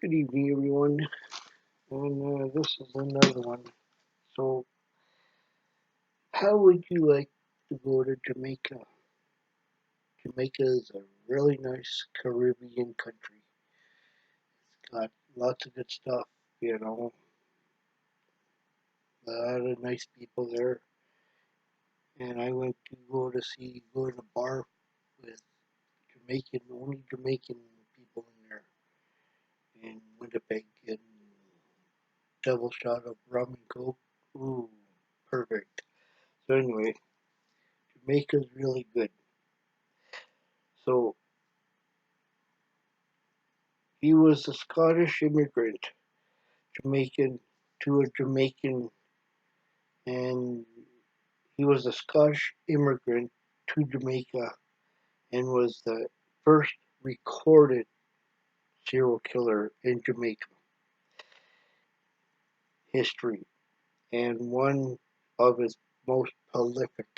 Good evening, everyone, and this is another one. So, how would you like to go to Jamaica? Jamaica is a really nice Caribbean country. It's got lots of good stuff, a lot of nice people there. And I went to go to a bar with only Jamaican people in there, in Winnipeg, and double shot of rum and coke. Ooh, perfect. So anyway, Jamaica's really good. So he was a Scottish immigrant, Jamaican to a Jamaican, and he was a Scottish immigrant to Jamaica and was the first recorded serial killer in Jamaica history and one of its most prolific.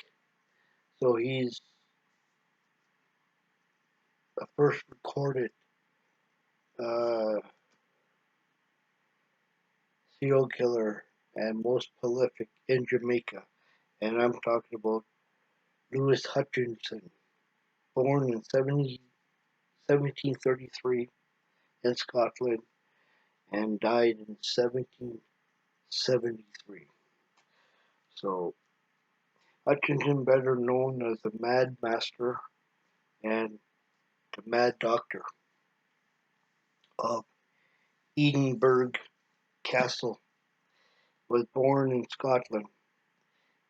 So he's the first recorded uh, serial killer and most prolific in Jamaica. And I'm talking about Louis Hutchinson, born in 1733 in Scotland and died in 1773. So Hutchinson, better known as the Mad Master and the Mad Doctor of Edinburgh Castle, was born in Scotland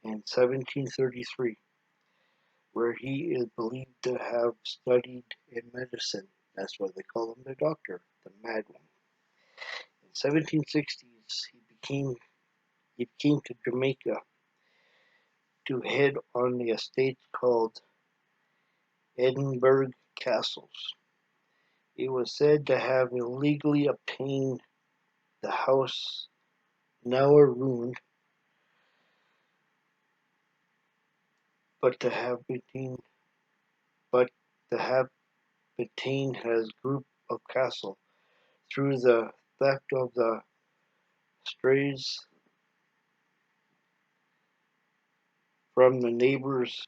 in 1733, where he is believed to have studied in medicine. That's why they call him the Doctor, the Mad One. In 1760s, he came to Jamaica to head on the estate called Edinburgh Castles. He was said to have illegally obtained the house, now a ruin, but to have obtained his group of castle through the theft of the strays from the neighbors.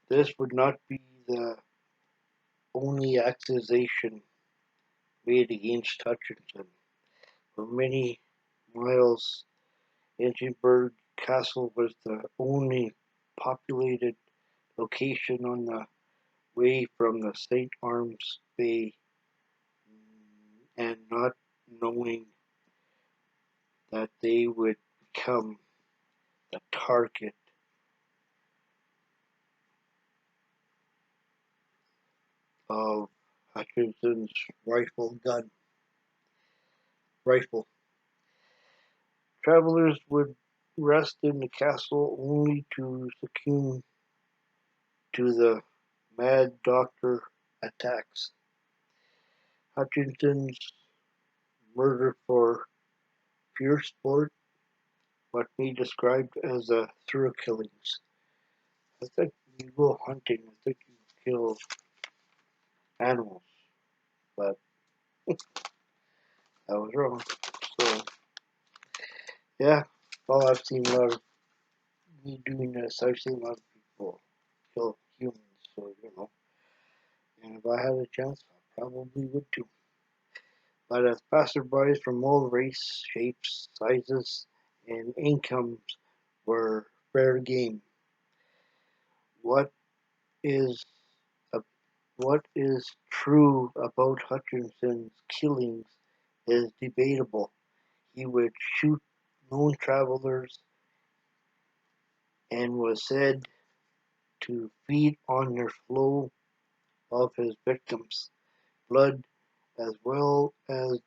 This would not be the only accusation made against Hutchinson. For many miles, Edinburgh Castle was the only populated location on the way from the St. Arms Bay, and not knowing that they would become the target of Hutchinson's rifle. Travelers would rest in the castle only to succumb to the Mad Doctor attacks. Hutchinson's murder for pure sport, what we described as thrill killings. I think you go hunting, I think you kill animals, but I was wrong. So, yeah, well, I've seen a lot of me doing this. I've seen a lot of people kill humans, so, and if I had a chance, I probably would too. But as passersby from all race, shapes, sizes, and incomes were fair game. What is what is true about Hutchinson's killings is debatable. He would shoot lone travelers and was said to feed on their flow of his victims' blood as well as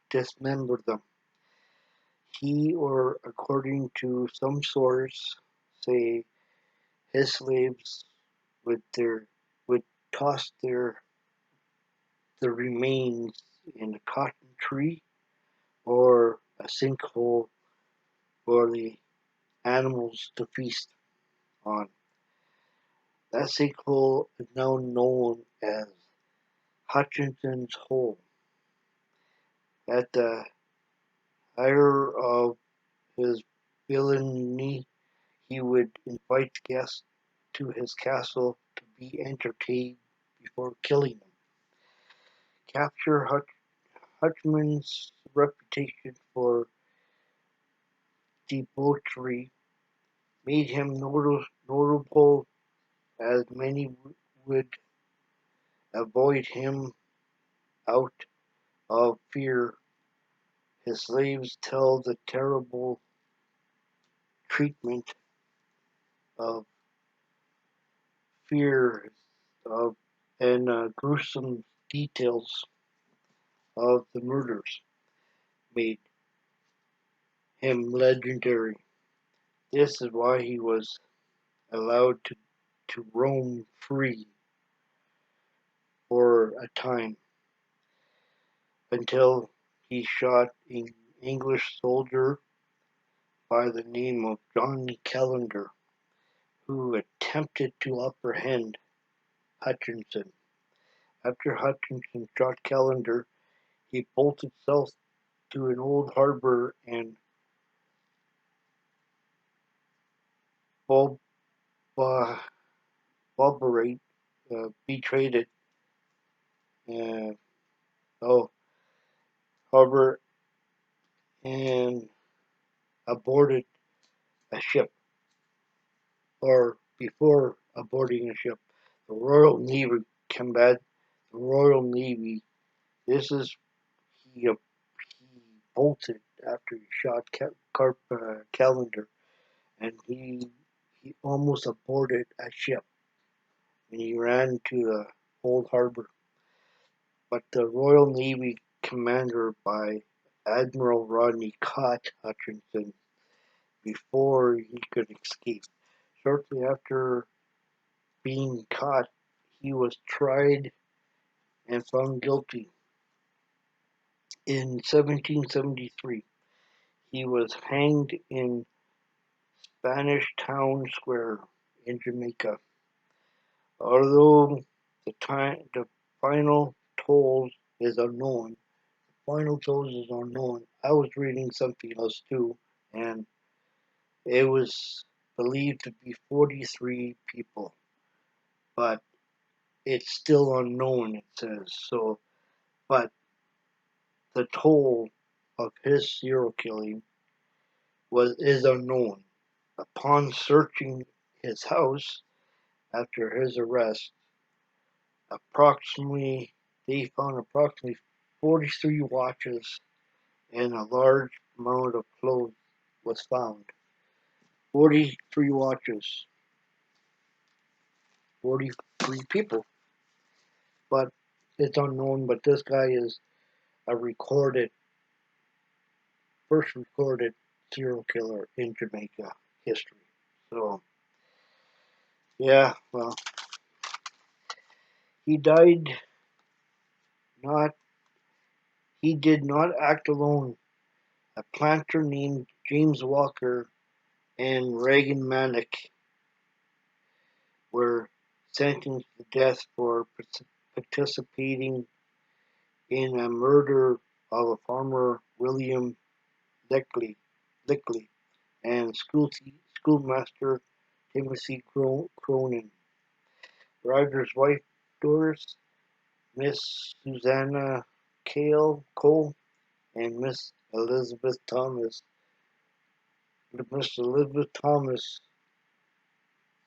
dismember them. He, or according to some sources, say his slaves would would toss the remains in a cotton tree or a sinkhole for the animals to feast on. That sinkhole is now known as Hutchinson's hole. At the height of his villainy, he would invite guests to his castle to be entertained before killing them. Capture Hutchinson's reputation for debauchery made him notable, as many would avoid him out of fear. His slaves tell the terrible treatment of fear of and gruesome details of the murders made him legendary. This is why he was allowed to roam free for a time until he shot an English soldier by the name of John Calendar, who attempted to apprehend Hutchinson. After Hutchinson shot Calendar, he bolted south to an old harbor and Bobarate betrayed it. Uh, oh, harbor and aborted a ship, or before aborting a ship. The Royal Navy combat the Royal Navy. This is he bolted after he shot Calendar, and he almost aborted a ship, and he ran to the old harbor. But the Royal Navy commander by Admiral Rodney caught Hutchinson before he could escape. Shortly after being caught, he was tried and found guilty. In 1773, he was hanged in Spanish Town Square in Jamaica. Although the final tolls is unknown, I was reading something else too, and it was believed to be 43 people, but it's still unknown, it says. So, but the toll of his serial killing is unknown. Upon searching his house after his arrest, approximately they found approximately 43 watches and a large amount of clothes was found. 43 watches, 43 people, but it's unknown. But this guy is a first recorded serial killer in Jamaica history. So, yeah, well, he died not, he did not act alone. A planter named James Walker and Reagan Manick were sentenced to death for participating in a murder of a farmer, William Lickley, and schoolmaster Timothy Cronin. Rogers' wife, Doris, Miss Susanna Cole, and Miss Elizabeth Thomas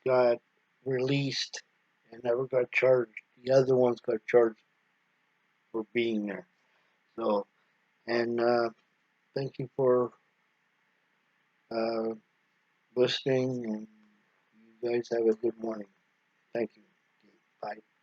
got released and never got charged. The other ones got charged for being there. So, and thank you for uh, listening, and you guys have a good morning. Thank you. Bye.